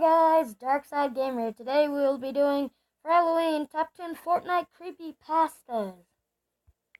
guys, Darkside Gamer. Today we will be doing for Halloween top 10 Fortnite creepypastas.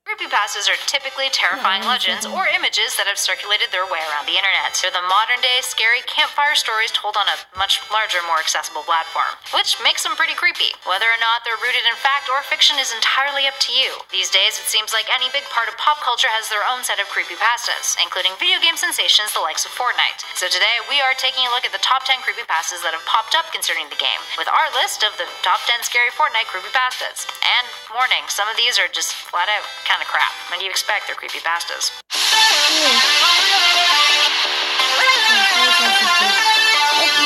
Creepypastas are typically terrifying legends or images that have circulated their way around the internet. They're the modern-day scary campfire stories told on a much larger, more accessible platform, which makes them pretty creepy. Whether or not they're rooted in fact or fiction is entirely up to you. These days, it seems like any big part of pop culture has their own set of creepypastas, including video game sensations the likes of Fortnite. So today, we are taking a look at the top 10 creepypastas that have popped up concerning the game, with our list of the top 10 scary Fortnite creepypastas. And warning, some of these are just flat out kind of crap. When do you expect they're creepypastas?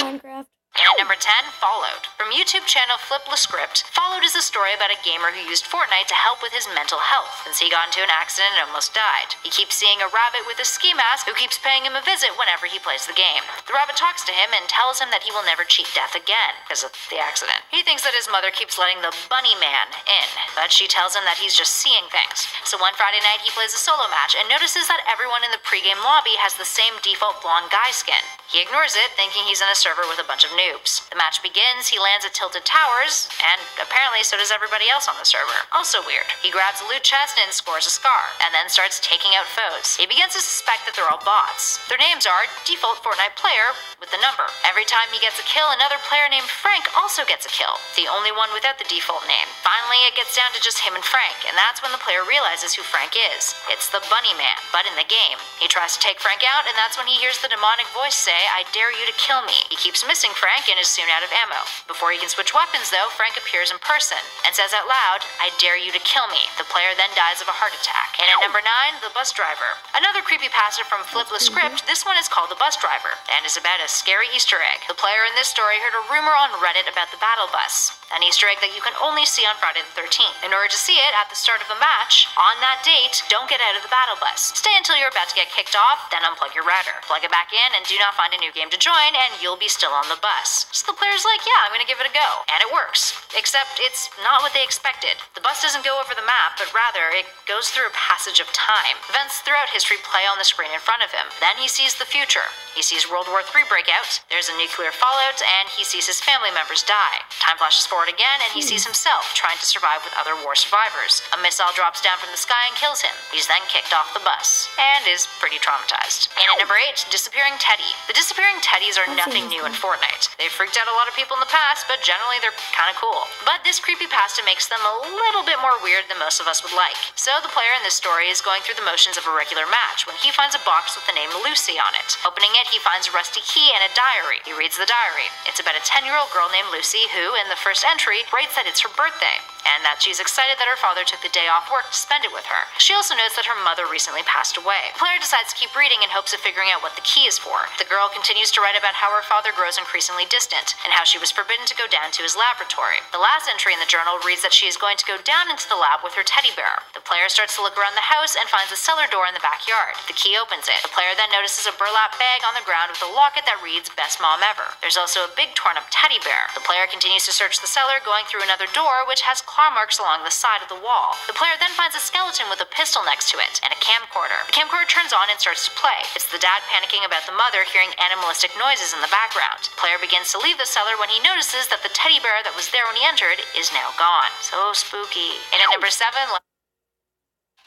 Minecraft. And at number 10, Followed. From YouTube channel Script, Followed is a story about a gamer who used Fortnite to help with his mental health since he got into an accident and almost died. He keeps seeing a rabbit with a ski mask who keeps paying him a visit whenever he plays the game. The rabbit talks to him and tells him that he will never cheat death again because of the accident. He thinks that his mother keeps letting the bunny man in, but she tells him that he's just seeing things. So one Friday night he plays a solo match and notices that everyone in the pregame lobby has the same default blonde guy skin. He ignores it, thinking he's in a server with a bunch of noobs. The match begins, he lands at Tilted Towers, and apparently so does everybody else on the server. Also weird. He grabs a loot chest and scores a scar, and then starts taking out foes. He begins to suspect that they're all bots. Their names are Default Fortnite Player with the number. Every time he gets a kill, another player named Frank also gets a kill, the only one without the default name. Finally, it gets down to just him and Frank, and that's when the player realizes who Frank is. It's the Bunny Man, but in the game. He tries to take Frank out, and that's when he hears the demonic voice say, "I dare you to kill me." He keeps missing Frank and is soon out of ammo. Before he can switch weapons, though, Frank appears in person and says out loud, "I dare you to kill me." The player then dies of a heart attack. And at number 9, The Bus Driver. Another creepypasta from Script, this one is called The Bus Driver and is about a scary Easter egg. The player in this story heard a rumor on Reddit about the battle bus, an Easter egg that you can only see on Friday the 13th. In order to see it at the start of the match, on that date, don't get out of the battle bus. Stay until you're about to get kicked off, then unplug your router. Plug it back in and do not find a new game to join, and you'll be still on the bus. So the player's like, yeah, I'm gonna give it a go. And it works. Except it's not what they expected. The bus doesn't go over the map, but rather it goes through a passage of time. Events throughout history play on the screen in front of him. Then he sees the future. He sees World War III break out, there's a nuclear fallout, and he sees his family members die. Time flashes forward again, and he sees himself trying to survive with other war survivors. A missile drops down from the sky and kills him. He's then kicked off the bus, and is pretty traumatized. And at number 8, Disappearing Teddy. The disappearing teddies are nothing new in Fortnite. They've freaked out a lot of people in the past, but generally they're kinda cool. But this creepypasta makes them a little bit more weird than most of us would like. So the player in this story is going through the motions of a regular match when he finds a box with the name Lucy on it. Opening it, he finds a rusty key and a diary. He reads the diary. It's about a 10-year-old girl named Lucy who, in the first entry, writes that it's her birthday, and that she's excited that her father took the day off work to spend it with her. She also notes that her mother recently passed away. The player decides to keep reading in hopes of figuring out what the key is for. The girl continues to write about how her father grows increasingly distant, and how she was forbidden to go down to his laboratory. The last entry in the journal reads that she is going to go down into the lab with her teddy bear. The player starts to look around the house and finds a cellar door in the backyard. The key opens it. The player then notices a burlap bag on the ground with a locket that reads, "Best Mom Ever." There's also a big torn-up teddy bear. The player continues to search the cellar, going through another door which has claw marks along the side of the wall. The player then finds a skeleton with a pistol next to it and a camcorder. The camcorder turns on and starts to play. It's the dad panicking about the mother hearing animalistic noises in the background. The player begins to leave the cellar when he notices that the teddy bear that was there when he entered is now gone. So spooky. And at number 7,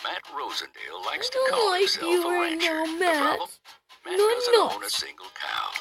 Matt Rosendale likes to call himself a rancher. The problem? Matt doesn't own a single cow.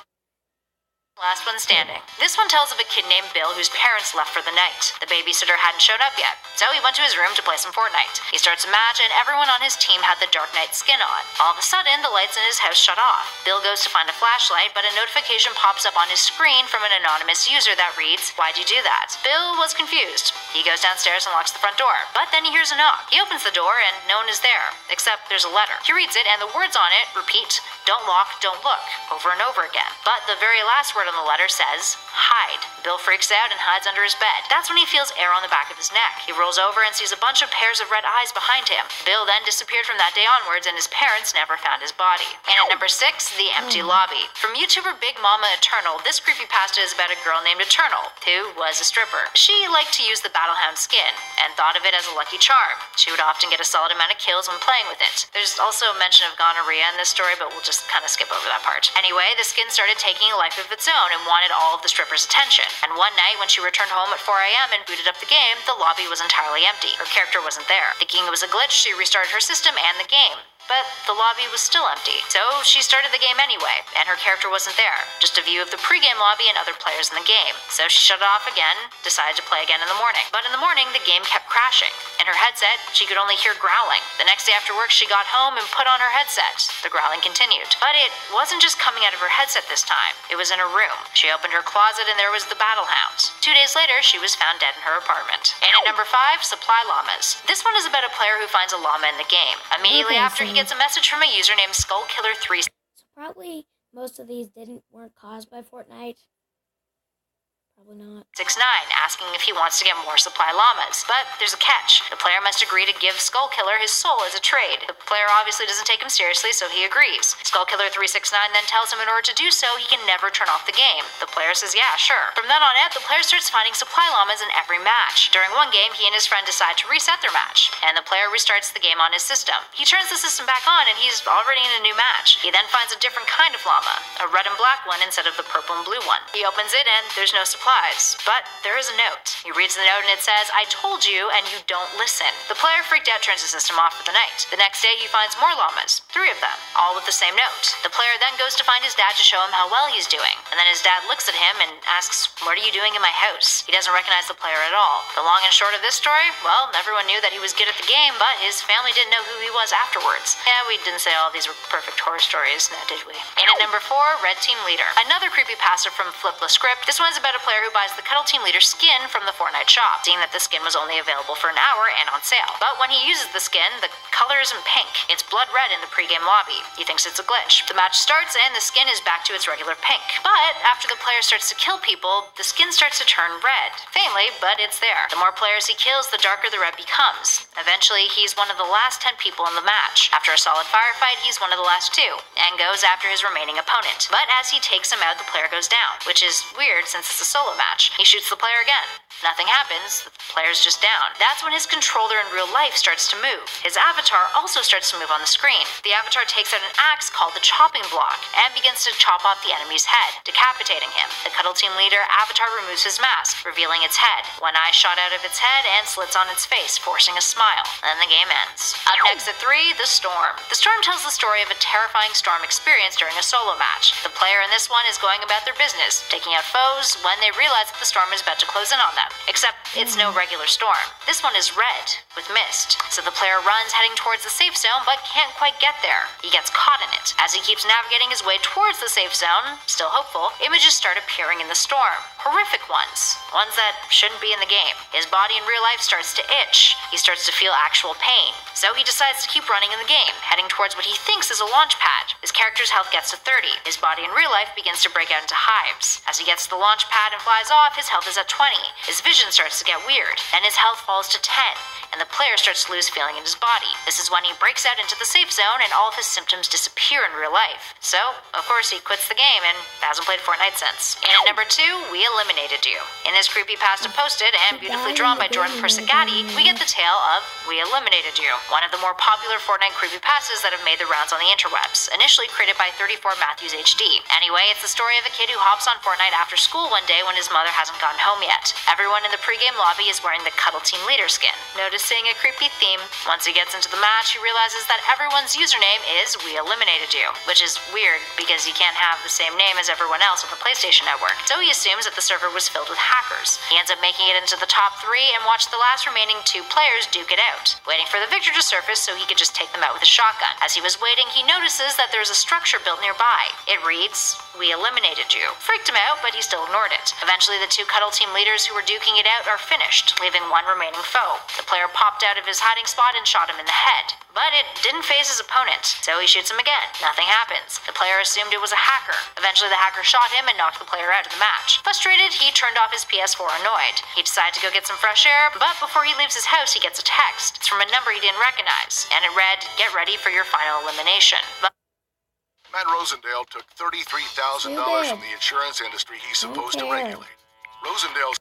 Last one standing. This one tells of a kid named Bill whose parents left for the night. The babysitter hadn't showed up yet, so he went to his room to play some Fortnite. He starts a match, and everyone on his team had the Dark Knight skin on. All of a sudden, the lights in his house shut off. Bill goes to find a flashlight, but a notification pops up on his screen from an anonymous user that reads, "Why'd you do that?" Bill was confused. He goes downstairs and locks the front door, but then he hears a knock. He opens the door, and no one is there, except there's a letter. He reads it, and the words on it repeat, "Don't lock, don't look," over and over again. But the very last word on the letter says, "Hide." Bill freaks out and hides under his bed. That's when he feels air on the back of his neck. He rolls over and sees a bunch of pairs of red eyes behind him. Bill then disappeared from that day onwards, and his parents never found his body. And at number 6, The Empty Lobby. From YouTuber Big Mama Eternal, this creepypasta is about a girl named Eternal, who was a stripper. She liked to use the Battlehound skin, and thought of it as a lucky charm. She would often get a solid amount of kills when playing with it. There's also a mention of gonorrhea in this story, but we'll just just kind of skip over that part. Anyway, the skin started taking a life of its own and wanted all of the strippers' attention. And one night, when she returned home at 4 a.m. and booted up the game, the lobby was entirely empty. Her character wasn't there. Thinking it was a glitch, she restarted her system and the game. But the lobby was still empty. So she started the game anyway, and her character wasn't there. Just a view of the pregame lobby and other players in the game. So she shut it off again, decided to play again in the morning. But in the morning, the game kept crashing. In her headset, she could only hear growling. The next day after work, she got home and put on her headset. The growling continued. But it wasn't just coming out of her headset this time. It was in her room. She opened her closet and there was the battle hound. 2 days later, she was found dead in her apartment. And at number 5, Supply Llamas. This one is about a player who finds a llama in the game. Immediately after, he gets a message from a user named Skullkiller3. So probably most of these weren't caused by Fortnite. Probably not. 69, asking if he wants to get more supply llamas. But there's a catch. The player must agree to give Skullkiller his soul as a trade. The player obviously doesn't take him seriously, so he agrees. Skullkiller369 then tells him in order to do so, he can never turn off the game. The player says, yeah, sure. From then on out, the player starts finding supply llamas in every match. During one game, he and his friend decide to reset their match, and the player restarts the game on his system. He turns the system back on, and he's already in a new match. He then finds a different kind of llama, a red and black one instead of the purple and blue one. He opens it, and there's no supply. But there is a note. He reads the note and it says, I told you and you don't listen. The player freaked out, turns the system off for the night. The next day he finds more llamas, 3 of them, all with the same note. The player then goes to find his dad to show him how well he's doing. And then his dad looks at him and asks, what are you doing in my house? He doesn't recognize the player at all. The long and short of this story, well, everyone knew that he was good at the game, but his family didn't know who he was afterwards. Yeah, we didn't say all of these were perfect horror stories, now did we? And at number 4, Red Team Leader. Another creepypasta from Flip the Script. This one's about a player who buys the Cuddle Team Leader skin from the Fortnite shop, seeing that the skin was only available for an hour and on sale. But when he uses the skin, the color isn't pink. It's blood red in the pregame lobby. He thinks it's a glitch. The match starts and the skin is back to its regular pink. But after the player starts to kill people, the skin starts to turn red. Faintly, but it's there. The more players he kills, the darker the red becomes. Eventually, he's one of the last 10 people in the match. After a solid firefight, he's one of the last 2, and goes after his remaining opponent. But as he takes him out, the player goes down, which is weird since it's a solo match. He shoots the player again. Nothing happens, the player's just down. That's when his controller in real life starts to move. His avatar also starts to move on the screen. The avatar takes out an axe called the chopping block and begins to chop off the enemy's head, decapitating him. The Cuddle Team Leader avatar removes his mask, revealing its head. One eye shot out of its head and slits on its face, forcing a smile. Then the game ends. Up next at 3, The Storm. The Storm tells the story of a terrifying storm experience during a solo match. The player in this one is going about their business, taking out foes when they realize that the storm is about to close in on them. Except it's no regular storm. This one is red, with mist. So the player runs heading towards the safe zone, but can't quite get there. He gets caught in it. As he keeps navigating his way towards the safe zone, still hopeful, images start appearing in the storm. Horrific ones. Ones that shouldn't be in the game. His body in real life starts to itch. He starts to feel actual pain. So he decides to keep running in the game, heading towards what he thinks is a launch pad. His character's health gets to 30. His body in real life begins to break out into hives. As he gets to the launch pad and flies off, his health is at 20. His vision starts to get weird. Then his health falls to 10. And the player starts to lose feeling in his body. This is when he breaks out into the safe zone and all of his symptoms disappear in real life. So, of course, he quits the game and hasn't played Fortnite since. And at number 2, We Eliminated You. In this creepypasta posted and beautifully drawn by Jordan Persegatti, we get the tale of We Eliminated You, one of the more popular Fortnite creepypastas that have made the rounds on the interwebs, initially created by 34 Matthews HD. Anyway, it's the story of a kid who hops on Fortnite after school one day when his mother hasn't gotten home yet. Everyone in the pregame lobby is wearing the Cuddle Team Leader skin. Noticing a creepy theme, once he gets into the match, he realizes that everyone's username is We Eliminated You, which is weird because he can't have the same name as everyone else on the PlayStation Network. So he assumes that the server was filled with hackers. He ends up making it into the top 3 and watched the last remaining 2 players duke it out, waiting for the victor to surface so he could just take them out with a shotgun. As he was waiting, he notices that there's a structure built nearby. It reads, We Eliminated You. Freaked him out, but he still ignored it. Eventually, the 2 Cuddle Team leaders who were duking it out are finished, leaving one remaining foe. The player popped out of his hiding spot and shot him in the head. But it didn't faze his opponent, so he shoots him again. Nothing happens. The player assumed it was a hacker. Eventually, the hacker shot him and knocked the player out of the match. Frustrated, he turned off his PS4 annoyed. He decided to go get some fresh air, but before he leaves his house, he gets a text. It's from a number he didn't recognize, and it read, Get ready for your final elimination. Matt Rosendale took $33,000 from the insurance industry he's supposed to regulate. Rosendale's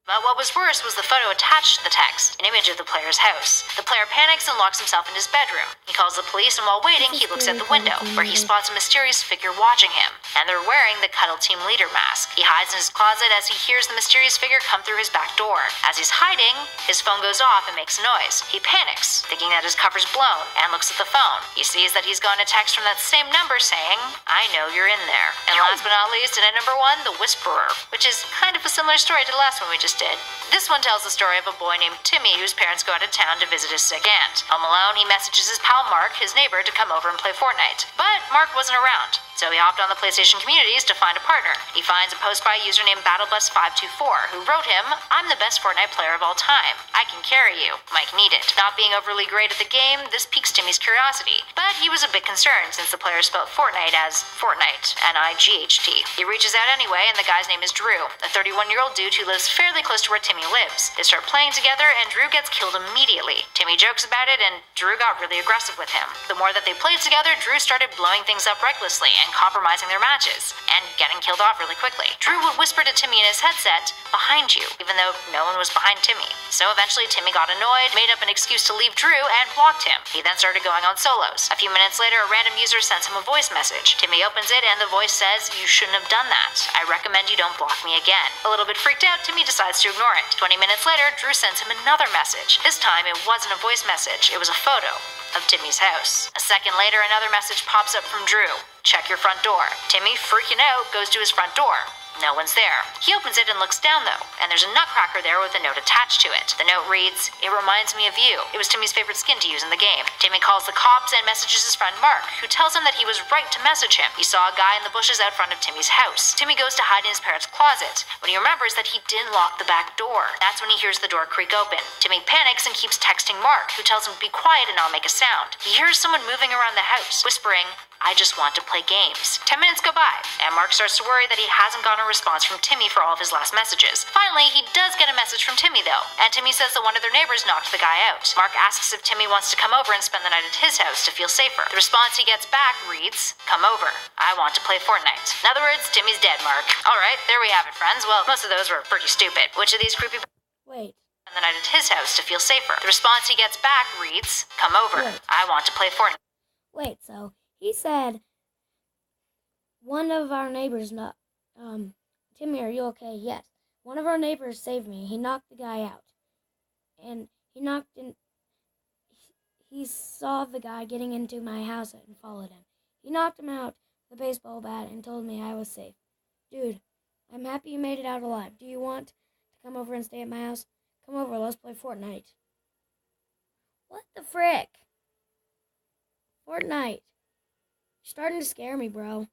But what was worse was the photo attached to the text, an image of the player's house. The player panics and locks himself in his bedroom. He calls the police, and while waiting, he looks at the window, where he spots a mysterious figure watching him. And they're wearing the Cuddle team leader mask. He hides in his closet as he hears the mysterious figure come through his back door. As he's hiding, his phone goes off and makes a noise. He panics, thinking that his cover's blown, and looks at the phone. He sees that he's gotten a text from that same number saying, "I know you're in there." And last but not least, and at number 1, the Whisperer, which is kind of a similar story to the last one we just did. This one tells the story of a boy named Timmy whose parents go out of town to visit his sick aunt. Home alone, he messages his pal Mark, his neighbor, to come over and play Fortnite. But Mark wasn't around, so he hopped on the PlayStation communities to find a partner. He finds a post by a user named BattleBus524 who wrote him, "I'm the best Fortnite player of all time. I can carry you. Might need it." Not being overly great at the game, this piques Timmy's curiosity. But he was a bit concerned since the player spelled Fortnite as Fortnite, N-I-G-H-T. He reaches out anyway, and the guy's name is Drew, a 31-year-old dude who lives fairly close to where Timmy lives. They start playing together, and Drew gets killed immediately. Timmy jokes about it, and Drew got really aggressive with him. The more that they played together, Drew started blowing things up recklessly and compromising their matches, and getting killed off really quickly. Drew would whisper to Timmy in his headset, "Behind you," even though no one was behind Timmy. So eventually Timmy got annoyed, made up an excuse to leave Drew, and blocked him. He then started going on solos. A few minutes later, a random user sends him a voice message. Timmy opens it, and the voice says, "You shouldn't have done that. I recommend you don't block me again." A little bit freaked out, Timmy decides to ignore it. 20 minutes later, Drew sends him another message. This time, it wasn't a voice message. It was a photo of Timmy's house. A second later, another message pops up from Drew. "Check your front door." Timmy, freaking out, goes to his front door. No one's there. He opens it and looks down, though, and there's a nutcracker there with a note attached to it. The note reads, "It reminds me of you." It was Timmy's favorite skin to use in the game. Timmy calls the cops and messages his friend Mark, who tells him that he was right to message him. He saw a guy in the bushes out front of Timmy's house. Timmy goes to hide in his parents' closet, when he remembers that he didn't lock the back door. That's when he hears the door creak open. Timmy panics and keeps texting Mark, who tells him to be quiet and not make a sound. He hears someone moving around the house, whispering, "I just want to play games." 10 minutes go by, and Mark starts to worry that he hasn't gotten a response from Timmy for all of his last messages. Finally, he does get a message from Timmy, though, and Timmy says that one of their neighbors knocked the guy out. Mark asks if Timmy wants to come over and spend the night at his house to feel safer. The response he gets back reads, "Come over. I want to play Fortnite." In other words, Timmy's dead, Mark. Alright, there we have it, friends. Well, most of those were pretty stupid. Which of these creepy Wait. spend the night at his house to feel safer? The response he gets back reads, "Come over. Wait. I want to play Fortnite." Wait, so he said one of our neighbors Timmy, are you okay? Yes. One of our neighbors saved me. He knocked the guy out. And he saw the guy getting into my house and followed him. He knocked him out with a baseball bat and told me I was safe. Dude, I'm happy you made it out alive. Do you want to come over and stay at my house? Come over, let's play Fortnite. What the frick? Fortnite. You're starting to scare me, bro.